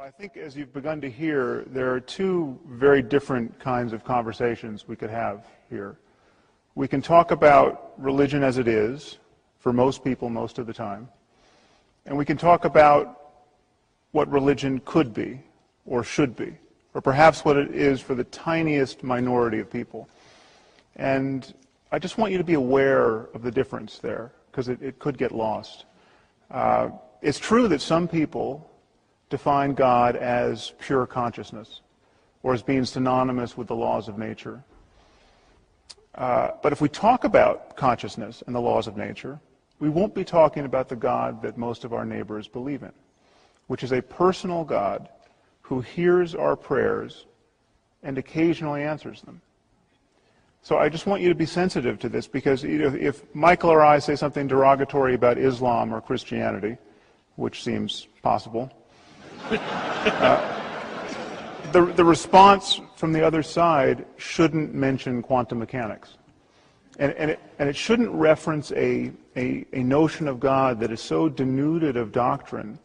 I think as you've begun to hear, there are two very different kinds of conversations we could have here. We can talk about religion as it is, for most people most of the time, and we can talk about what religion could be, or should be, or perhaps what it is for the tiniest minority of people. And I just want you to be aware of the difference there, because it could get lost. It's true that some people define God as pure consciousness, or as being synonymous with the laws of nature. But if we talk about consciousness and the laws of nature, we won't be talking about the God that most of our neighbors believe in, which is a personal God who hears our prayers and occasionally answers them. So I just want you to be sensitive to this, because if Michael or I say something derogatory about Islam or Christianity, which seems possible, the response from the other side shouldn't mention quantum mechanics. And it shouldn't reference a notion of God that is so denuded of doctrine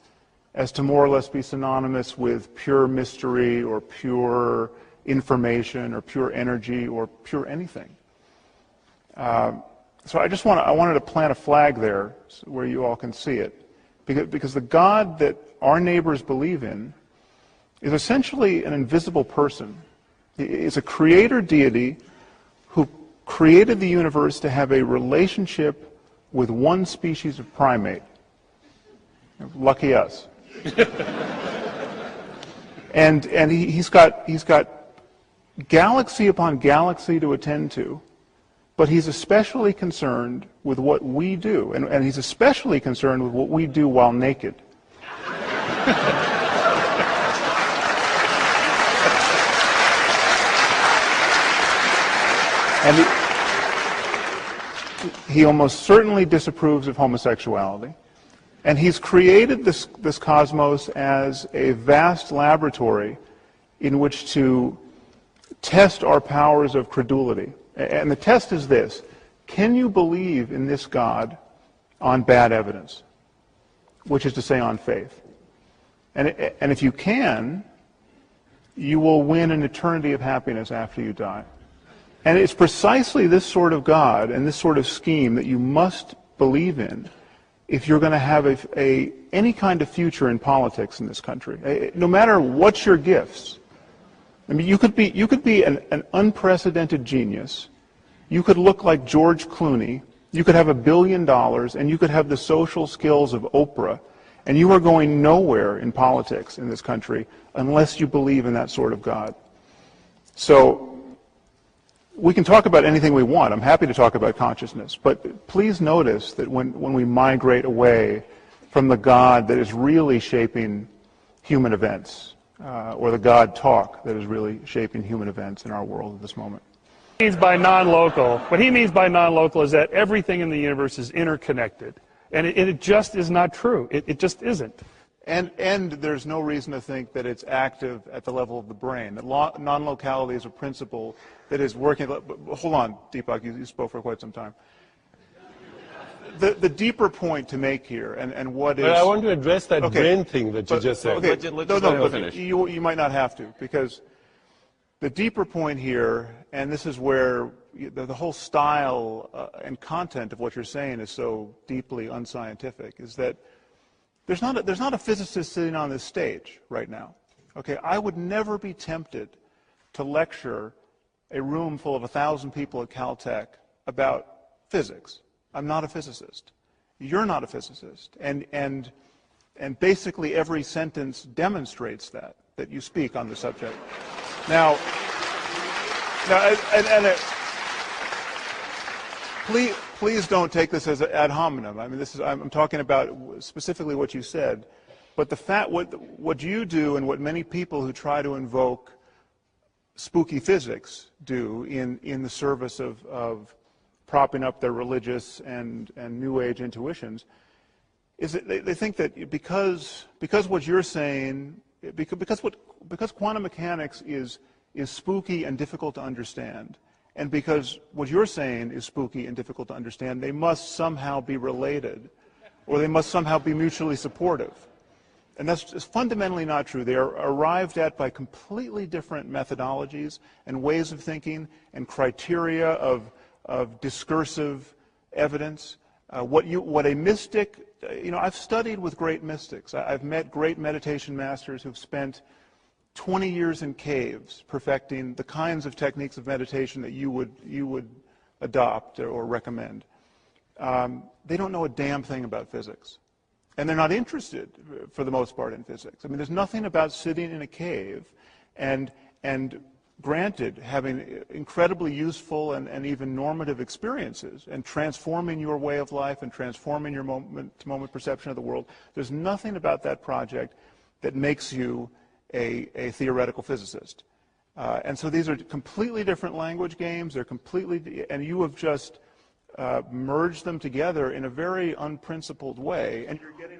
as to more or less be synonymous with pure mystery or pure information or pure energy or pure anything. So I wanted to plant a flag there where you all can see it. Because the God that our neighbors believe in is essentially an invisible person. He is a creator deity who created the universe to have a relationship with one species of primate. Lucky us. and he's got galaxy upon galaxy to attend to, but he's especially concerned with what we do, and he's especially concerned with what we do while naked. And he almost certainly disapproves of homosexuality. And he's created this cosmos as a vast laboratory in which to test our powers of credulity. And the test is this: can you believe in this God on bad evidence? Which is to say, on faith. And if you can, you will win an eternity of happiness after you die. And it's precisely this sort of God and this sort of scheme that you must believe in if you're going to have any kind of future in politics in this country. No matter what your gifts. I mean, you could be an unprecedented genius. You could look like George Clooney. You could have $1 billion, and you could have the social skills of Oprah, and you are going nowhere in politics in this country unless you believe in that sort of God. So we can talk about anything we want. I'm happy to talk about consciousness, but please notice that when we migrate away from the God that is really shaping human events, or the God talk that is really shaping human events in our world at this moment. What he means by non-local is that everything in the universe is interconnected, and it just is not true. It just isn't. And there's no reason to think that it's active at the level of the brain. That non-locality is a principle that is working. Hold on, Deepak, you spoke for quite some time. The deeper point to make here, and what is... But I want to address that brain thing that you just said. Okay, but you might not have to, because the deeper point here, and this is where the whole style and content of what you're saying is so deeply unscientific, is that there's not a physicist sitting on this stage right now. Okay, I would never be tempted to lecture a room full of 1,000 people at Caltech about physics. I'm not a physicist. You're not a physicist. And basically every sentence demonstrates that you speak on the subject. Now, please don't take this as ad hominem. I mean, I'm talking about specifically what you said. But what you do and what many people who try to invoke spooky physics do in the service of propping up their religious and New Age intuitions, is that they think that because what you're saying, because quantum mechanics is spooky and difficult to understand, and because what you're saying is spooky and difficult to understand, they must somehow be related, or they must somehow be mutually supportive. And that's just fundamentally not true. They are arrived at by completely different methodologies and ways of thinking and criteria of discursive evidence. What a mystic, I've studied with great mystics. I've met great meditation masters who've spent 20 years in caves perfecting the kinds of techniques of meditation that you would adopt or recommend. They don't know a damn thing about physics. And they're not interested, for the most part, in physics. I mean, there's nothing about sitting in a cave and granted, having incredibly useful and even normative experiences and transforming your way of life and transforming your moment-to-moment perception of the world. There's nothing about that project that makes you a theoretical physicist. And so these are completely different language games. They're completely, and you have just merged them together in a very unprincipled way. And you're getting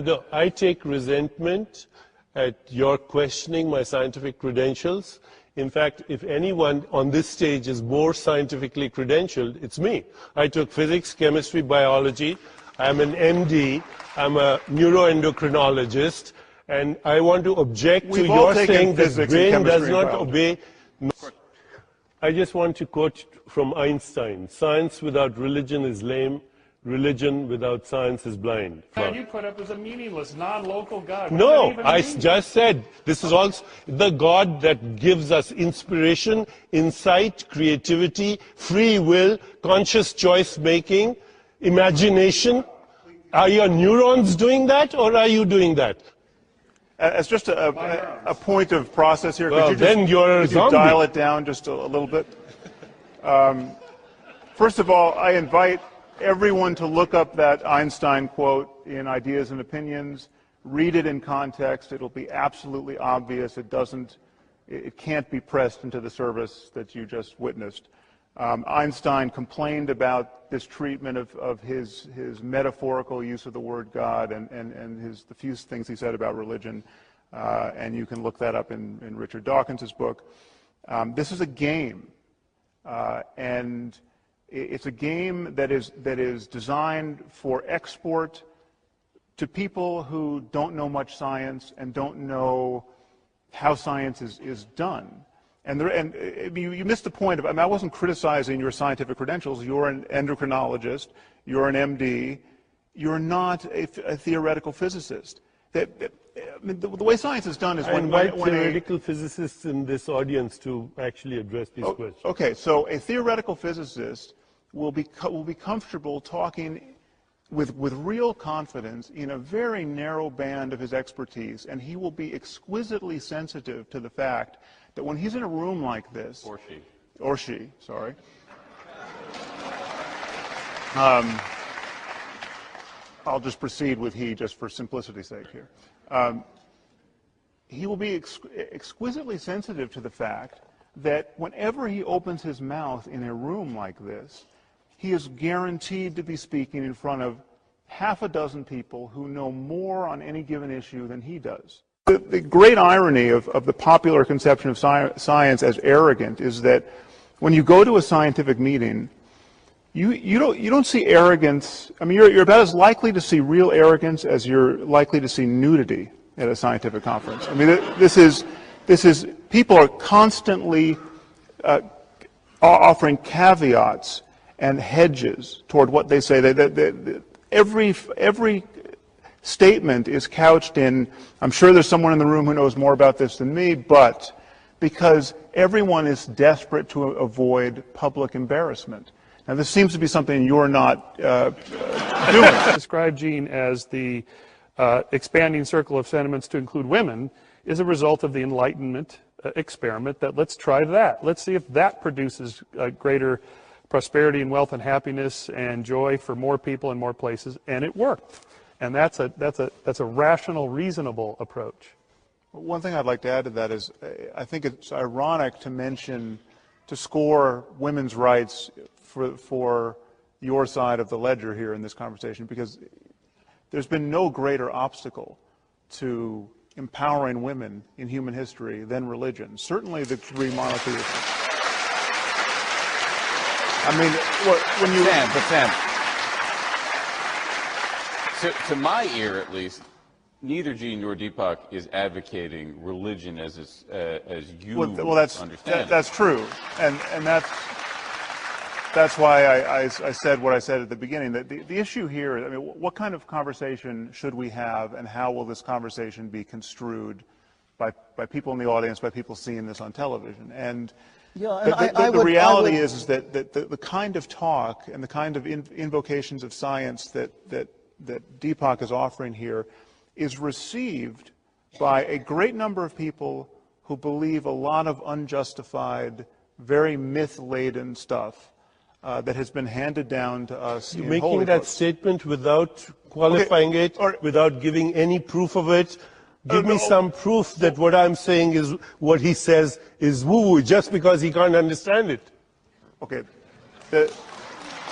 no. I take resentment at your questioning my scientific credentials. In fact, if anyone on this stage is more scientifically credentialed, it's me. I took physics, chemistry, biology. I'm an MD. I'm a neuroendocrinologist. And I want to object to your saying that brain does not obey. I just want to quote from Einstein. Science without religion is lame. Religion without science is blind. God you put up as a meaningless, non-local God. No, I just said this is also the God that gives us inspiration, insight, creativity, free will, conscious choice making, imagination. Are your neurons doing that, or are you doing that? As just a point of process here, well, could you dial it down just a little bit? First of all, I invite everyone to look up that Einstein quote in Ideas and Opinions, read it in context. It'll be absolutely obvious. It can't be pressed into the service that you just witnessed. Einstein complained about this treatment of his metaphorical use of the word God and the few things he said about religion. And you can look that up in Richard Dawkins' book. This is a game. And it's a game that is designed for export to people who don't know much science and don't know how science is done. And you missed the point. I wasn't criticizing your scientific credentials. You're an endocrinologist. You're an MD. You're not a theoretical physicist. The way science is done is I invite theoretical physicists in this audience to actually address these questions. Okay, so a theoretical physicist will be comfortable talking with real confidence in a very narrow band of his expertise, and he will be exquisitely sensitive to the fact that when he's in a room like this, or she, sorry, I'll just proceed with he just for simplicity's sake here. He will be exquisitely sensitive to the fact that whenever he opens his mouth in a room like this, he is guaranteed to be speaking in front of half a dozen people who know more on any given issue than he does. The great irony of the popular conception of science as arrogant is that when you go to a scientific meeting, you don't see arrogance. I mean, you're about as likely to see real arrogance as you're likely to see nudity at a scientific conference. I mean, this is people are constantly offering caveats and hedges toward what they say. Every statement is couched in, I'm sure there's someone in the room who knows more about this than me, but because everyone is desperate to avoid public embarrassment. Now, this seems to be something you're not doing. Describe Gene as the expanding circle of sentiments to include women is a result of the Enlightenment experiment that let's try that. Let's see if that produces greater prosperity and wealth and happiness and joy for more people in more places, and it worked. And that's a rational, reasonable approach. One thing I'd like to add to that is I think it's ironic to score women's rights for your side of the ledger here in this conversation, because there's been no greater obstacle to empowering women in human history than religion. Certainly the three monotheists. I mean, when you... Sam, to my ear at least, neither Gene nor Deepak is advocating religion as you understand it. That's true, and that's why I said what I said at the beginning. That the issue here, I mean, what kind of conversation should we have, and how will this conversation be construed by people in the audience, by people seeing this on television? And the reality is that the kind of talk and the kind of invocations of science that Deepak is offering here is received by a great number of people who believe a lot of unjustified, very myth-laden stuff that has been handed down to us. You're making that statement without qualifying it, without giving any proof of it. Give me some proof that what I'm saying is what he says is woo-woo, just because he can't understand it. Okay.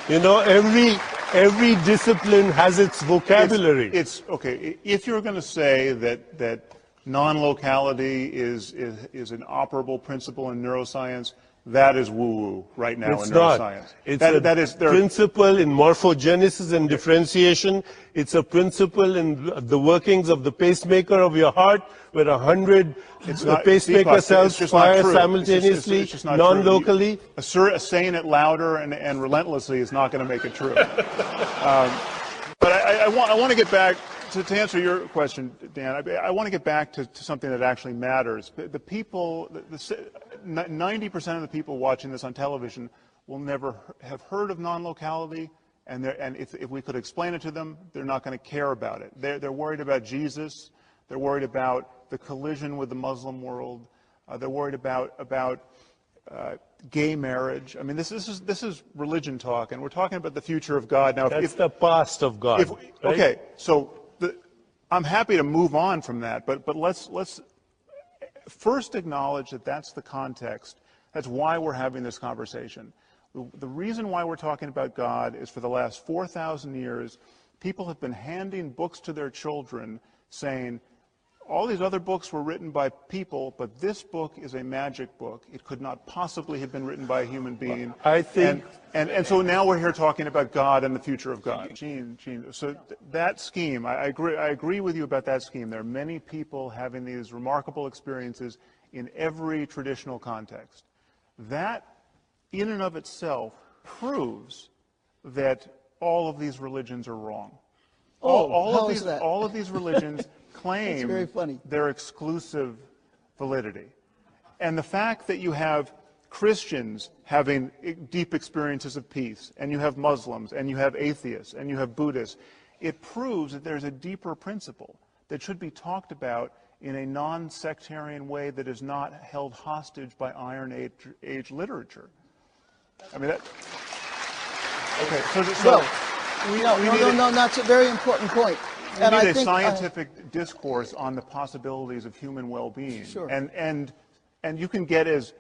You know, every discipline has its vocabulary. It's okay. If you're going to say that non-locality is an operable principle in neuroscience, that is woo-woo right now in neuroscience. It's a principle in morphogenesis and differentiation. It's a principle in the workings of the pacemaker of your heart, where 100 pacemaker cells fire simultaneously, non-locally. Saying it louder and relentlessly is not going to make it true. But I want to get back to answer your question, Dan. I want to get back to something that actually matters. The people, 90% of the people watching this on television will never have heard of non-locality, and if we could explain it to them, they're not going to care about it. They're worried about Jesus. They're worried about the collision with the Muslim world. They're worried about gay marriage. I mean, this is religion talk, and we're talking about the future of God. Now, that's the past of God. Right? Okay, so I'm happy to move on from that, but let's first acknowledge that that's the context. That's why we're having this conversation. The reason why we're talking about God is for the last 4,000 years, people have been handing books to their children saying, all these other books were written by people, but this book is a magic book. It could not possibly have been written by a human being. I think... And so now we're here talking about God and the future of God. Gene, so that scheme, I agree with you about that scheme. There are many people having these remarkable experiences in every traditional context. That, in and of itself, proves that all of these religions are wrong. All of these religions claim their exclusive validity. And the fact that you have Christians having deep experiences of peace, and you have Muslims, and you have atheists, and you have Buddhists, it proves that there's a deeper principle that should be talked about in a non-sectarian way that is not held hostage by Iron Age literature. I mean, that... Okay, no, that's a very important point. We need a scientific discourse on the possibilities of human well-being. Sure. And you can get as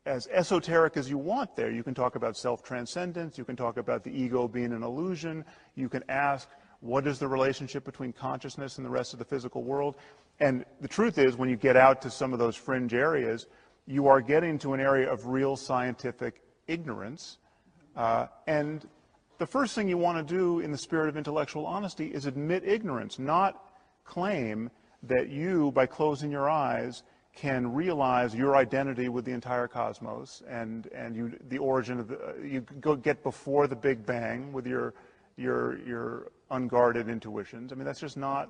esoteric as you want there. You can talk about self-transcendence. You can talk about the ego being an illusion. You can ask, what is the relationship between consciousness and the rest of the physical world? And the truth is, when you get out to some of those fringe areas, you are getting to an area of real scientific ignorance. And the first thing you want to do in the spirit of intellectual honesty is admit ignorance, not claim that you, by closing your eyes, can realize your identity with the entire cosmos and the origin of you go get before the Big Bang with your unguarded intuitions. I mean, that's not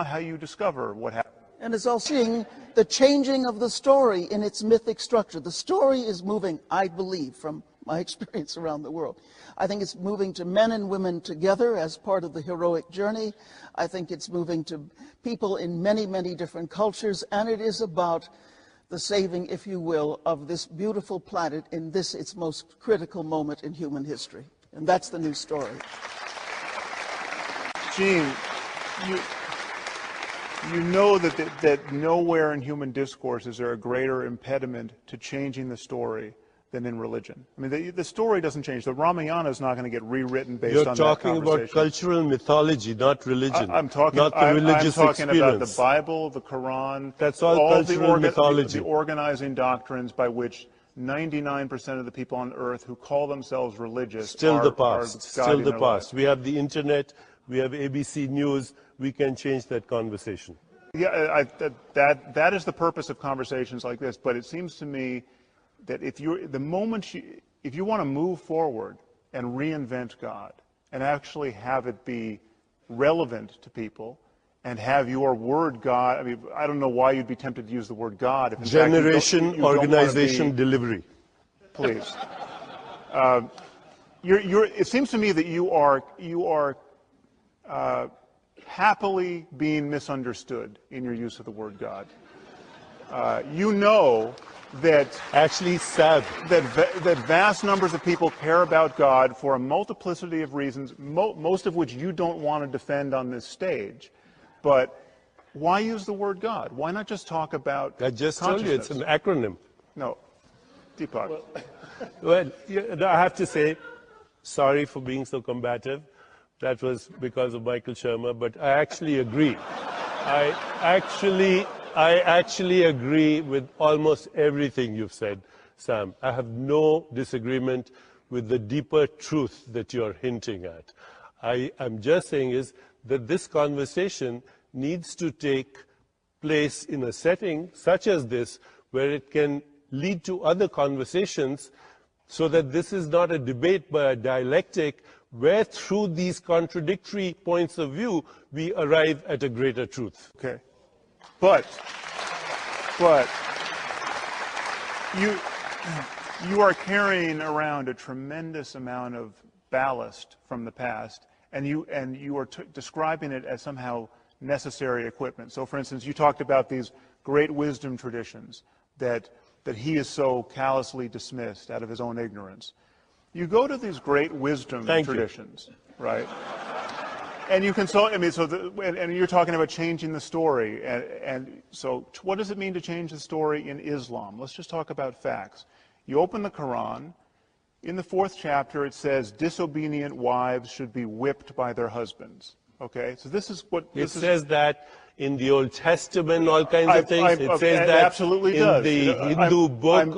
how you discover what happened. And it's all seeing the changing of the story in its mythic structure. The story is moving, I believe, from my experience around the world. I think it's moving to men and women together as part of the heroic journey. I think it's moving to people in many, many different cultures, and it is about the saving, if you will, of this beautiful planet in this, its most critical moment in human history. And that's the new story. Gene, you know that nowhere in human discourse is there a greater impediment to changing the story than in religion. I mean, the story doesn't change. The Ramayana is not going to get rewritten based on that conversation. You're talking about cultural mythology, not religion. I'm talking not the religious I'm talking experience. about the Bible, the Quran. That's all cultural mythology. The organizing doctrines by which 99% of the people on earth who call themselves religious still are the past. Still the past. Lives. We have the internet. We have ABC News. we can change that conversation. Yeah, that is the purpose of conversations like this. But it seems to me that if you want to move forward and reinvent God and actually have it be relevant to people and have your word God, I mean, I don't know why you'd be tempted to use the word God. If in Generation, fact you don't organization, delivery. Please. It seems to me that you are happily being misunderstood in your use of the word God. You know that actually that vast numbers of people care about God for a multiplicity of reasons, most of which you don't want to defend on this stage. But why use the word God? Why not just talk about I just told you it's an acronym. No. Deepak. Well, I have to say, sorry for being so combative. That was because of Michael Shermer, but I actually agree. I actually agree with almost everything you've said, Sam. I have no disagreement with the deeper truth that you're hinting at. I'm just saying is that this conversation needs to take place in a setting such as this, where it can lead to other conversations, so that this is not a debate but a dialectic where through these contradictory points of view we arrive at a greater truth. Okay. But you are carrying around a tremendous amount of ballast from the past, and you are describing it as somehow necessary equipment. So, for instance, you talked about these great wisdom traditions that he is so callously dismissed out of his own ignorance. You go to these great wisdom traditions, right? And you consult. I mean, and you're talking about changing the story. And so, what does it mean to change the story in Islam? Let's just talk about facts. You open the Quran. In the 4th chapter, it says disobedient wives should be whipped by their husbands. Okay, so this is what it says that in the Old Testament, all kinds of things. It says that absolutely in does. the Hindu book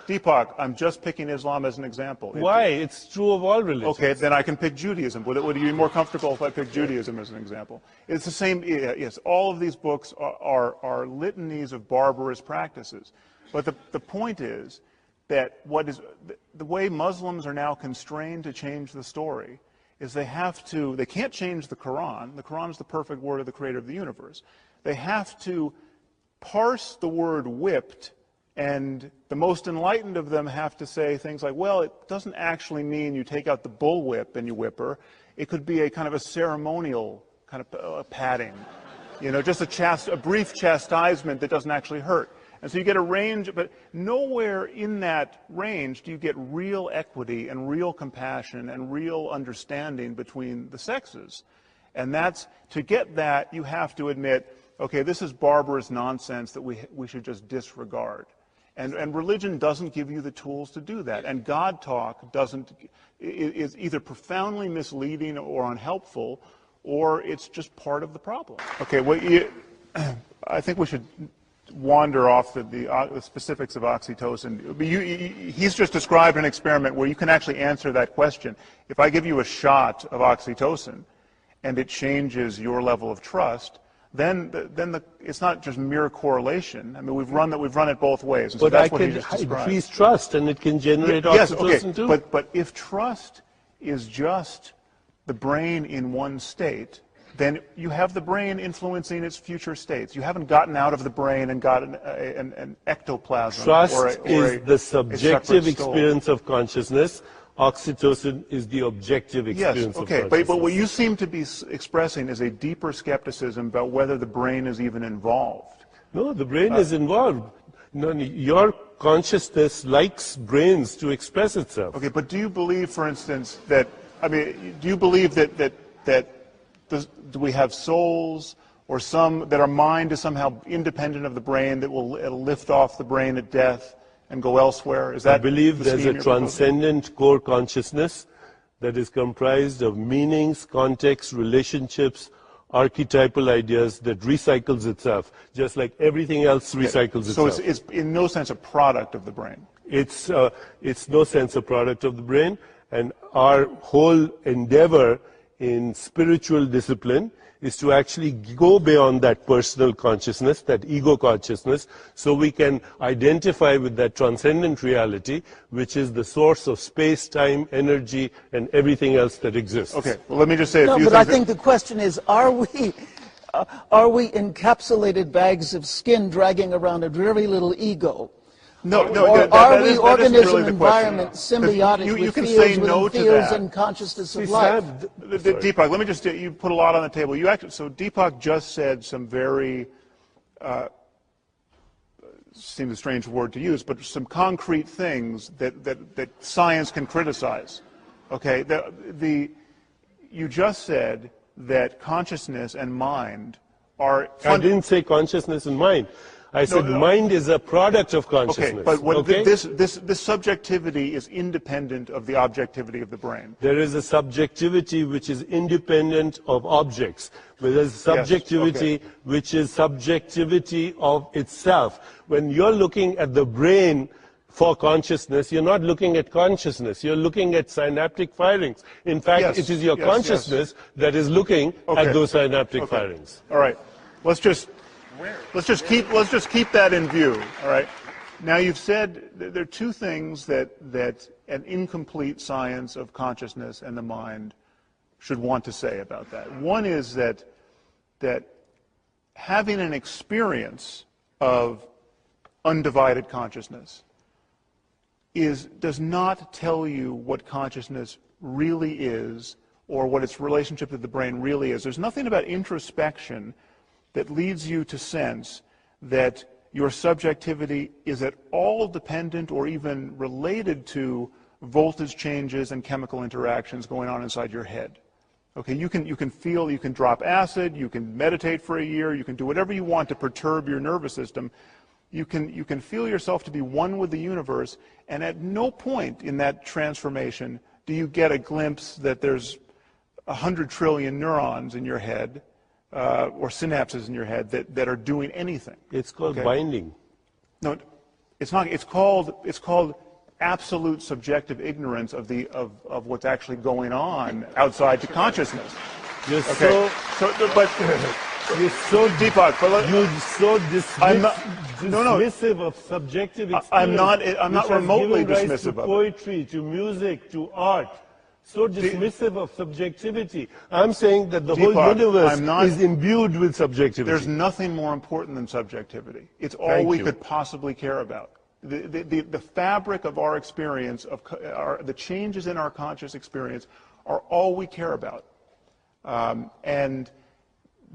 Deepak, I'm just picking Islam as an example. Why? It's true of all religions. Okay, then I can pick Judaism. Would you be more comfortable if I pick Judaism as an example? It's the same. Yes, all of these books are litanies of barbarous practices. But the point is that the way Muslims are now constrained to change the story is they can't change the Quran. The Quran is the perfect word of the creator of the universe. They have to parse the word whipped, and the most enlightened of them have to say things like, well, it doesn't actually mean you take out the bullwhip and you whip her. It could be a kind of a ceremonial kind of patting, just a brief chastisement that doesn't actually hurt. And so you get a range, but nowhere in that range do you get real equity and real compassion and real understanding between the sexes. And to get that, you have to admit, okay, this is barbarous nonsense that we should just disregard. And religion doesn't give you the tools to do that. And God talk is either profoundly misleading or unhelpful, or it's just part of the problem. Okay, well, I think we should wander off the specifics of oxytocin. He's just described an experiment where you can actually answer that question. If I give you a shot of oxytocin and it changes your level of trust, then it's not just mere correlation. I mean, we've run it both ways. And so that's what he just described. But I can increase trust, and it can generate oxytocin too. But if trust is just the brain in one state, then you have the brain influencing its future states. You haven't gotten out of the brain and got an ectoplasm. Trust is the subjective experience of consciousness. Oxytocin is the objective experience of consciousness. But what you seem to be expressing is a deeper skepticism about whether the brain is even involved. No, the brain is involved. No, your consciousness likes brains to express itself. Okay, but do you believe, for instance, do you believe that do we have souls or that our mind is somehow independent of the brain, that it'll lift off the brain at death and go elsewhere? Is that I believe there's a transcendent core consciousness that is comprised of meanings, context, relationships, archetypal ideas that recycles itself, just like everything else recycles itself. So it's in no sense a product of the brain. It's no sense a product of the brain, and our whole endeavor in spiritual discipline is to actually go beyond that personal consciousness, that ego consciousness, so we can identify with that transcendent reality, which is the source of space, time, energy, and everything else that exists. Okay, well, let me just say a No, few but things. I think the question is, are we encapsulated bags of skin dragging around a very little ego? No, Or are we that isn't organism really the environment question. symbiotic You with can fields say within no to fields that. and consciousness of See, life? Sam, Deepak, let me just, you put a lot on the table. So Deepak just said some very, seems a strange word to use, but some concrete things that science can criticize. Okay, you just said that consciousness and mind are... I didn't say consciousness and mind. I said mind is a product of consciousness. Okay, but this subjectivity is independent of the objectivity of the brain. There is a subjectivity which is independent of objects. But there's subjectivity which is subjectivity of itself. When you're looking at the brain for consciousness, you're not looking at consciousness. You're looking at synaptic firings. In fact, it is your consciousness that is looking at those synaptic firings. All right. Let's just keep that in view. All right. Now you've said there are two things that an incomplete science of consciousness and the mind should want to say about that. One is that having an experience of undivided consciousness does not tell you what consciousness really is or what its relationship to the brain really is. There's nothing about introspection that leads you to sense that your subjectivity is at all dependent or even related to voltage changes and chemical interactions going on inside your head. Okay, you can feel, you can drop acid, you can meditate for a year, you can do whatever you want to perturb your nervous system. You can feel yourself to be one with the universe, and at no point in that transformation do you get a glimpse that there's 100 trillion neurons in your head, or synapses in your head that are doing anything. It's called binding. No, it's not. It's called absolute subjective ignorance of what's actually going on outside the consciousness. You're You're so Deepak, you're so dismissive of subjective experience. I'm not remotely dismissive of it. To poetry, to music, to art. So dismissive of subjectivity. I'm saying that the whole universe is imbued with subjectivity. There's nothing more important than subjectivity. It's all we could possibly care about. The fabric of our experience, the changes in our conscious experience, are all we care about. And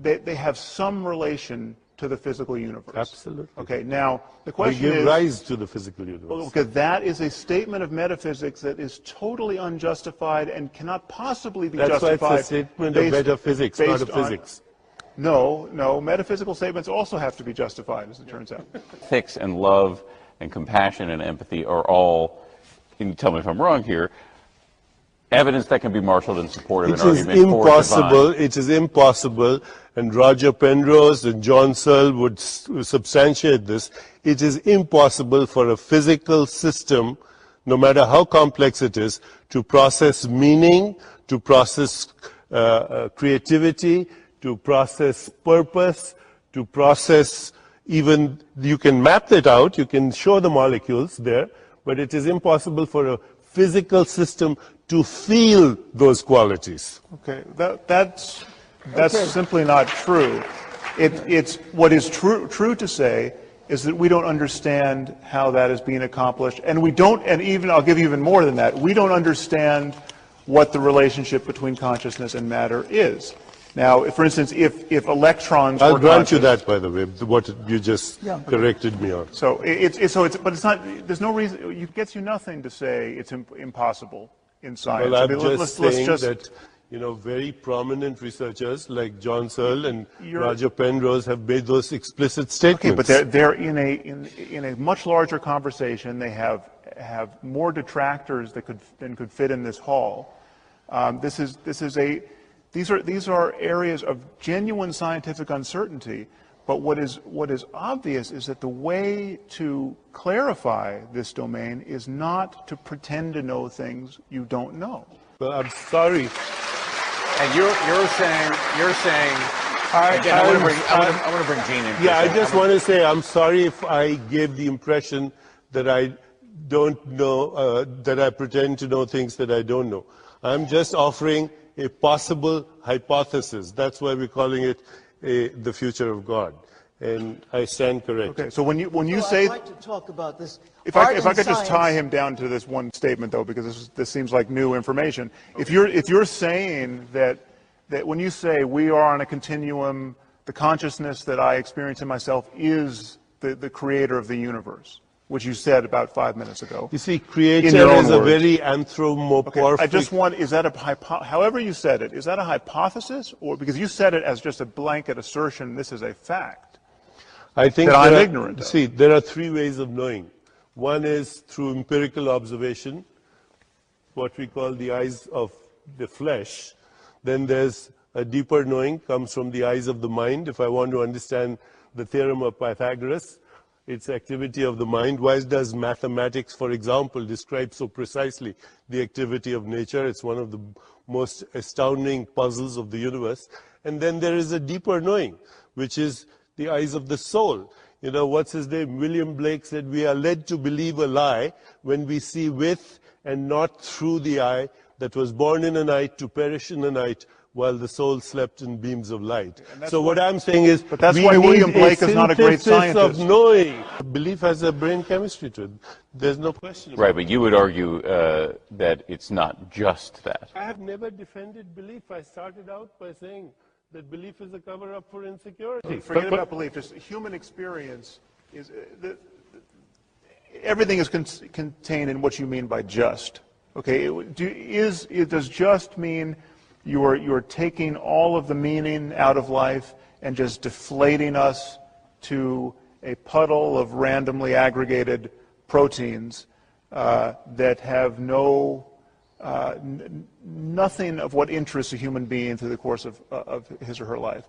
they have some relation to the physical universe. Absolutely. Okay, now the question is... They give rise to the physical universe. Okay, that is a statement of metaphysics that is totally unjustified and cannot possibly be justified. That's why it's a statement of metaphysics, not of physics. No, metaphysical statements also have to be justified, as it turns out. Ethics and love and compassion and empathy are all, and tell me if I'm wrong here, evidence that can be marshaled in support of an argument for divine. It is impossible, and Roger Penrose and John Searle would substantiate this. It is impossible for a physical system, no matter how complex it is, to process meaning, to process creativity, to process purpose, to process even, you can map it out, you can show the molecules there, but it is impossible for a physical system to feel those qualities. Okay, that's simply not true. It's what is true to say is that we don't understand how that is being accomplished, and we don't, and even I'll give you even more than that. We don't understand what the relationship between consciousness and matter is. Now, for instance, if electrons, I'll grant you that, by the way, what you just corrected me on. So but it's not. There's no reason. It gets you nothing to say it's impossible in science. Well, I'm just saying that, very prominent researchers like John Searle and Roger Penrose have made those explicit statements. Okay, but they're in a much larger conversation. They have more detractors than could fit in this hall. These are areas of genuine scientific uncertainty. But what is obvious is that the way to clarify this domain is not to pretend to know things you don't know. Well, I'm sorry. And you're saying. Again, I want to bring Gene in. Yeah, I just want to say I'm sorry if I gave the impression that I don't know, that I pretend to know things that I don't know. I'm just offering a possible hypothesis. That's why we're calling it the future of God. And I stand corrected. Okay, so when you So say... I'd like to talk about this. If I could just tie him down to this one statement, though, because this seems like new information. Okay. If you're saying that when you say we are on a continuum, the consciousness that I experience in myself is the creator of the universe, which you said about 5 minutes ago. You see, creator is a very anthropomorphic... Okay, I just want, is that however you said it, is that a hypothesis? Or because you said it as just a blanket assertion, this is a fact. I think that I'm ignorant of. See, there are three ways of knowing. One is through empirical observation, what we call the eyes of the flesh. Then there's a deeper knowing, comes from the eyes of the mind. If I want to understand the theorem of Pythagoras, it's activity of the mind. Why does mathematics, for example, describe so precisely the activity of nature? It's one of the most astounding puzzles of the universe. And then there is a deeper knowing, which is the eyes of the soul. You know, what's his name? William Blake said, we are led to believe a lie when we see with and not through the eye that was born in a night to perish in a night while the soul slept in beams of light. So what I'm saying is, but that's why William Blake is not a great scientist. Of knowing. Belief has a brain chemistry to it. There's no question about Right, but you would argue that it's not just that. I have never defended belief. I started out by saying that belief is a cover-up for insecurity. Forget about belief. Just human experience is everything is contained in what you mean by just. Okay, does just mean you're taking all of the meaning out of life and just deflating us to a puddle of randomly aggregated proteins that have nothing of what interests a human being through the course of his or her life.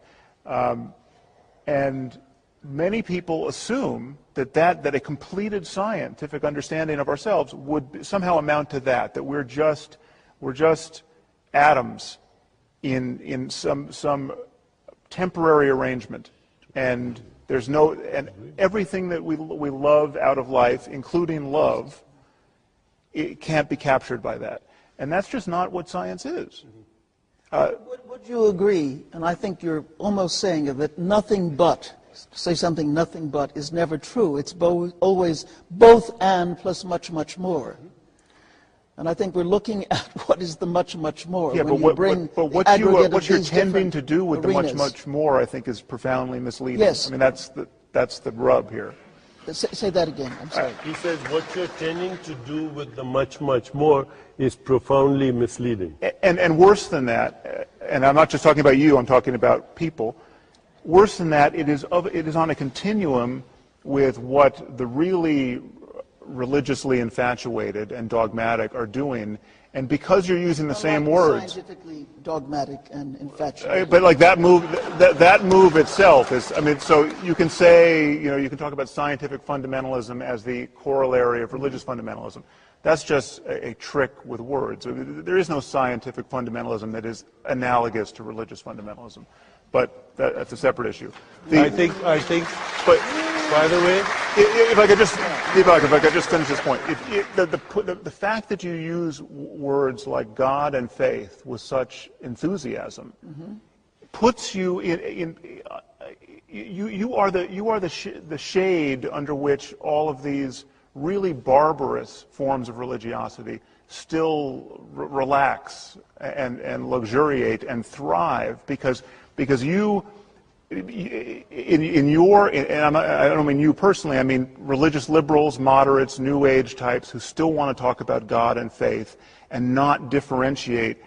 And many people assume that a completed scientific understanding of ourselves would somehow amount to that we're just atoms in some temporary arrangement, and and everything that we love out of life, including love, it can't be captured by that. And that's just not what science is. Would you agree, and I think you're almost saying it, that nothing but, say something nothing but, is never true. It's always both and plus much, much more. And I think we're looking at what is the much, much more. Yeah, when but what you're tending to do with arenas. the much, much more, I think, is profoundly misleading. Yes. I mean, that's the rub here. Say that again. I'm sorry. He says what you're tending to do with the much, much more is profoundly misleading. And worse than that, and I'm not just talking about you, I'm talking about people, worse than that, it is on a continuum with what the really religiously infatuated and dogmatic are doing, and because you're using the same words. Scientifically dogmatic and infatuated. But like that move itself is, I mean, so you can say, you can talk about scientific fundamentalism as the corollary of religious fundamentalism. That's just a trick with words. There is no scientific fundamentalism that is analogous to religious fundamentalism. But that's a separate issue. I think. But by the way, if I could just finish this point, the fact that you use words like God and faith with such enthusiasm puts you in you are the shade under which all of these really barbarous forms of religiosity still relax and luxuriate and thrive because you, in your, and I don't mean you personally, I mean religious liberals, moderates, New Age types who still want to talk about God and faith and not differentiate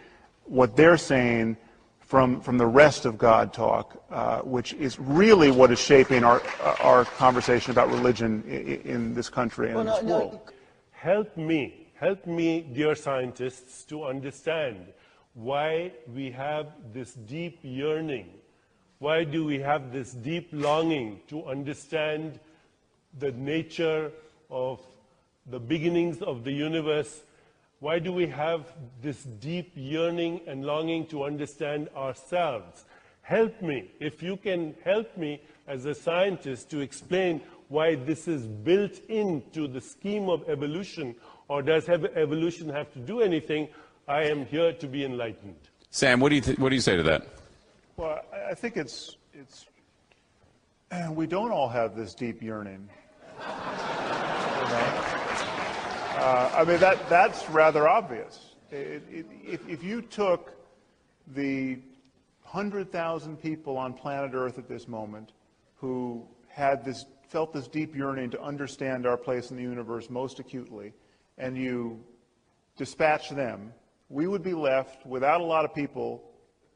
what they're saying from the rest of God talk, which is really what is shaping our conversation about religion in this country and in this world. Help me, dear scientists, to understand why we have this deep yearning. Why do we have this deep longing to understand the nature of the beginnings of the universe Why do we have this deep yearning and longing to understand ourselves? Help me. If you can help me as a scientist to explain why this is built into the scheme of evolution, or does evolution have to do anything, I am here to be enlightened. Sam, what do you say to that? Well, I think it's we don't all have this deep yearning. I mean, that's rather obvious. If you took the 100,000 people on planet Earth at this moment who felt this deep yearning to understand our place in the universe most acutely, and you dispatch them, we would be left without a lot of people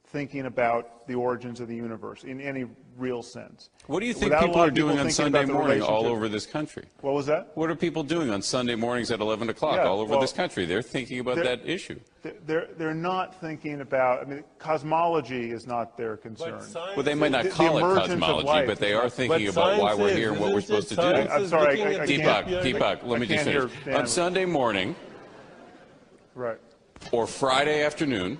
thinking about the origins of the universe in any real sense. What do you think people are doing on Sunday morning all over this country? What was that? What are people doing on Sunday mornings at 11 o'clock all over this country? They're thinking about that issue. They're not thinking about, I mean, cosmology is not their concern. Well, they might not call it cosmology, but they are thinking about why we're here and what we're supposed to do. I'm sorry, Deepak, let me just finish. On Sunday morning, right, or Friday afternoon,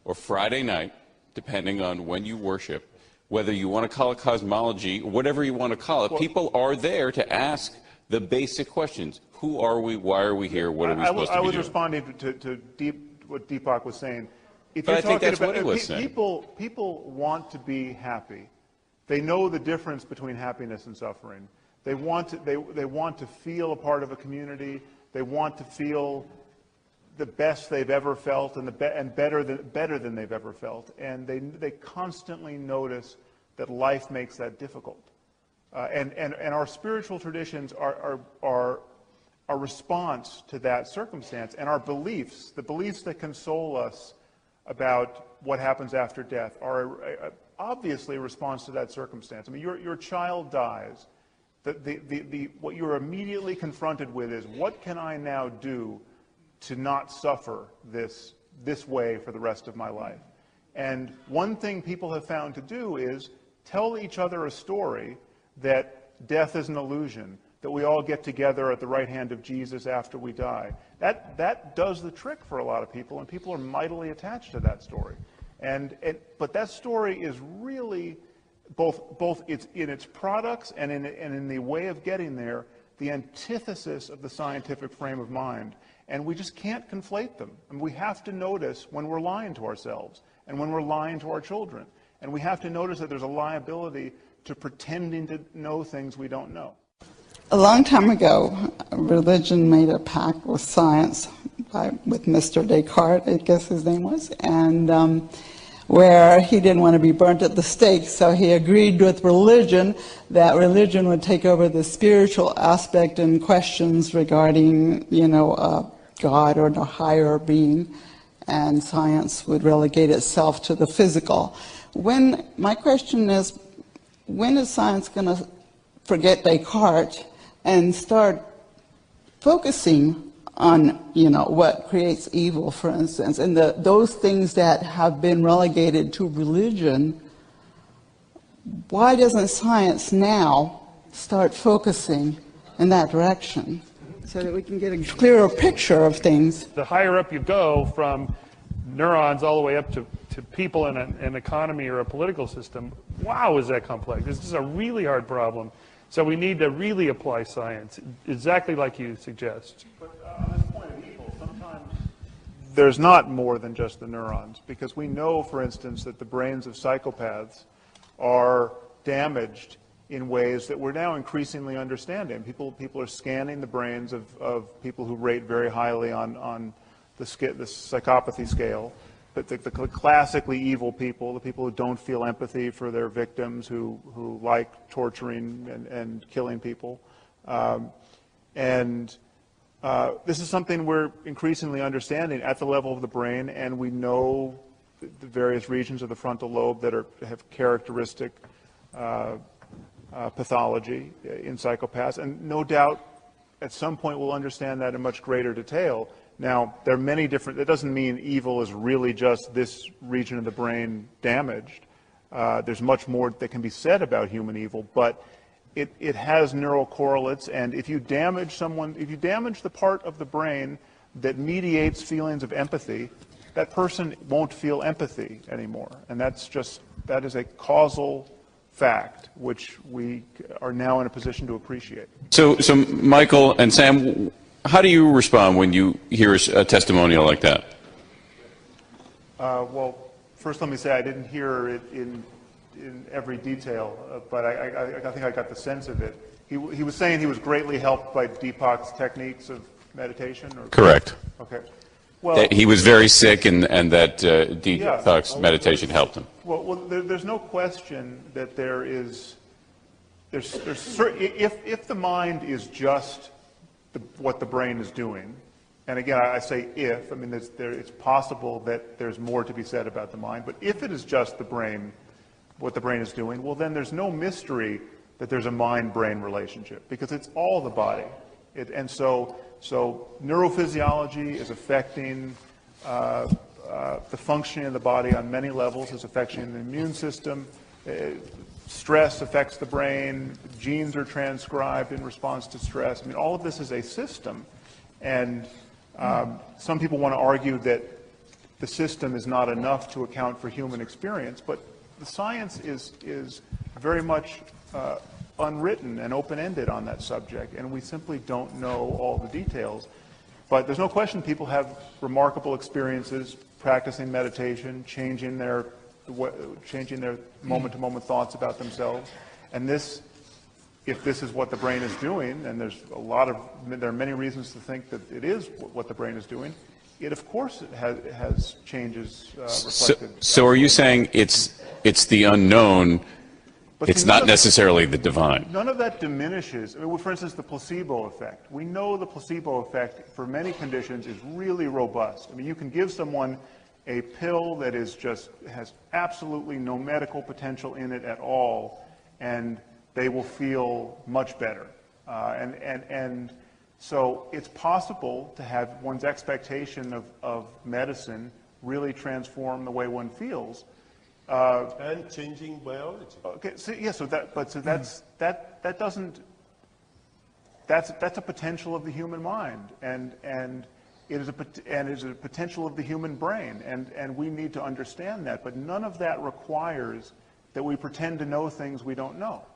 or Friday night, depending on when you worship, whether you want to call it cosmology, whatever you want to call it, people are there to ask the basic questions. Who are we? Why are we here? What are we supposed to be doing? I was responding to what Deepak was saying. But I think that's what he was saying. People want to be happy. They know the difference between happiness and suffering. They want to feel a part of a community. They want to feel the best they've ever felt and better than they've ever felt. And they constantly notice that life makes that difficult. And our spiritual traditions are a response to that circumstance, and our beliefs, the beliefs that console us about what happens after death, are obviously a response to that circumstance. I mean, your child dies. What you're immediately confronted with is, what can I now do to not suffer this way for the rest of my life? And one thing people have found to do is tell each other a story that death is an illusion, that we all get together at the right hand of Jesus after we die. That does the trick for a lot of people, and people are mightily attached to that story. But that story is really both in its products and in the way of getting there, the antithesis of the scientific frame of mind. And we just can't conflate them. And we have to notice when we're lying to ourselves and when we're lying to our children. And we have to notice that there's a liability to pretending to know things we don't know. A long time ago, religion made a pact with science, with Mr. Descartes, I guess his name was, and where he didn't want to be burnt at the stake, so he agreed with religion that religion would take over the spiritual aspect and questions regarding, God or the higher being, and science would relegate itself to the physical. My question is, when is science going to forget Descartes and start focusing on, what creates evil, for instance, and those things that have been relegated to religion? Why doesn't science now start focusing in that direction so that we can get a clearer picture of things? The higher up you go, from neurons all the way up to people in an economy or a political system, wow, is that complex. This is a really hard problem. So we need to really apply science, exactly like you suggest. But on this point of evil, sometimes there's not more than just the neurons, because we know, for instance, that the brains of psychopaths are damaged in ways that we're now increasingly understanding. People are scanning the brains of people who rate very highly on the psychopathy scale. But the classically evil people, the people who don't feel empathy for their victims, who like torturing and killing people. This is something we're increasingly understanding at the level of the brain, and we know the various regions of the frontal lobe that have characteristic pathology in psychopaths. And no doubt at some point we'll understand that in much greater detail. Now, there are many different, that doesn't mean evil is really just this region of the brain damaged. There's much more that can be said about human evil, but it has neural correlates, and if you damage the part of the brain that mediates feelings of empathy, that person won't feel empathy anymore. And that is a causal fact, which we are now in a position to appreciate. So Michael and Sam, how do you respond when you hear a testimonial like that? Well, first let me say I didn't hear it in every detail, but I think I got the sense of it. He was saying he was greatly helped by Deepak's techniques of meditation? Or? Correct. Okay. Well, that he was very sick and that Deepak's meditation helped him. Well, there's no question that if the mind is just what the brain is doing, and again, I say if, I mean, it's possible that there's more to be said about the mind, but if it is just the brain, what the brain is doing, well, then there's no mystery that there's a mind-brain relationship, because it's all the body. So neurophysiology is affecting the functioning of the body on many levels. It's affecting the immune system. Stress affects the brain. Genes are transcribed in response to stress. I mean, all of this is a system. And some people want to argue that the system is not enough to account for human experience, but the science is very much unwritten and open-ended on that subject, and we simply don't know all the details. But there's no question people have remarkable experiences practicing meditation, changing their moment-to-moment thoughts about themselves. And if this is what the brain is doing, and there are many reasons to think that it is what the brain is doing, it of course has changes reflected. So are you saying it's the unknown? But it's not necessarily the divine. None of that diminishes. I mean, for instance, the placebo effect. We know the placebo effect for many conditions is really robust. I mean, you can give someone a pill that has absolutely no medical potential in it at all, and they will feel much better. And so it's possible to have one's expectation of medicine really transform the way one feels. And changing biology. Okay, so yeah, that's a potential of the human mind, and it is a potential of the human brain, and we need to understand that. But none of that requires that we pretend to know things we don't know.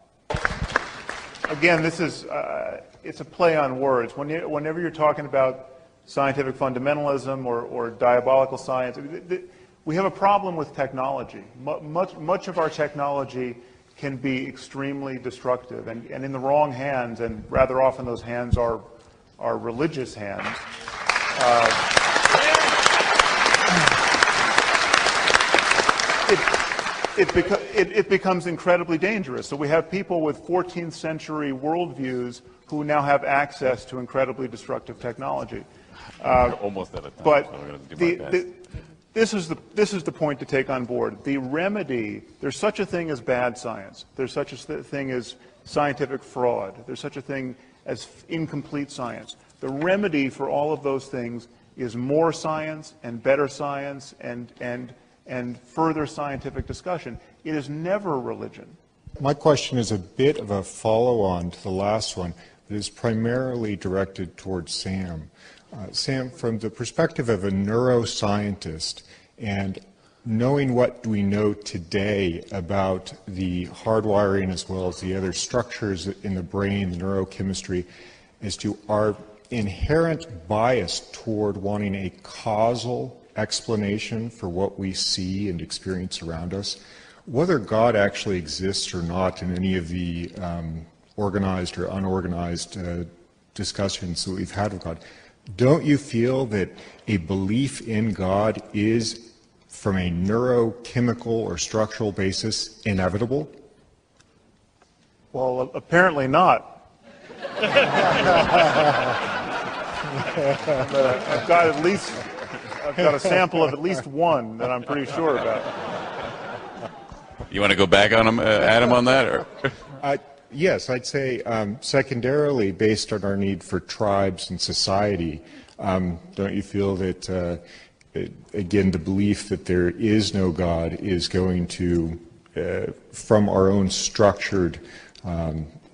Again, this is it's a play on words. Whenever you're talking about scientific fundamentalism or diabolical science, we have a problem with technology. Much of our technology can be extremely destructive, and in the wrong hands, and rather often those hands are religious hands. It becomes incredibly dangerous. So we have people with 14th century worldviews who now have access to incredibly destructive technology. Almost at a time. But so I'm going to do my best. this is the point to take on board. The remedy, there's such a thing as bad science. There's such a thing as scientific fraud. There's such a thing as incomplete science. The remedy for all of those things is more science and better science and further scientific discussion. It is never religion. My question is a bit of a follow-on to the last one, but is primarily directed towards Sam. Sam, from the perspective of a neuroscientist, and knowing what we know today about the hardwiring as well as the other structures in the brain, the neurochemistry, as to our inherent bias toward wanting a causal explanation for what we see and experience around us, whether God actually exists or not in any of the organized or unorganized discussions that we've had with God, don't you feel that a belief in God is, from a neurochemical or structural basis, inevitable? Well, apparently not. I've got a sample of at least one that I'm pretty sure about. You want to go back on him, Adam, on that? Or? Yes, I'd say secondarily, based on our need for tribes and society, don't you feel that, again, the belief that there is no God is going to, from our own structured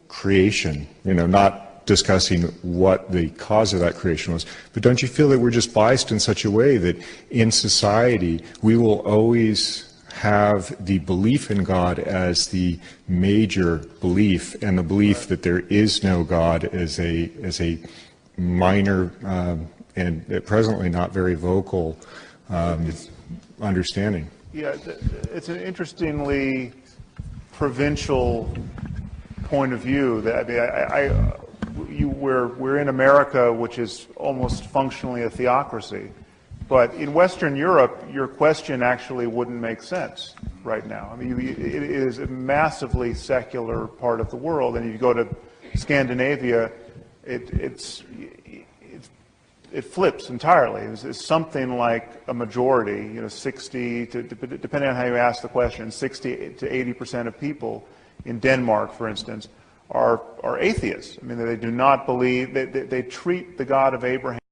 creation, not discussing what the cause of that creation was. But don't you feel that we're just biased in such a way that in society we will always have the belief in God as the major belief, and the belief that there is no God as a minor and presently not very vocal understanding? Yeah, it's an interestingly provincial point of view. That we're in America, which is almost functionally a theocracy. But in Western Europe, your question actually wouldn't make sense right now. I mean, it is a massively secular part of the world, and if you go to Scandinavia, it flips entirely. It's something like a majority, 60 to, depending on how you ask the question, 60 to 80% of people in Denmark, for instance, are atheists. I mean, they do not believe, they treat the God of Abraham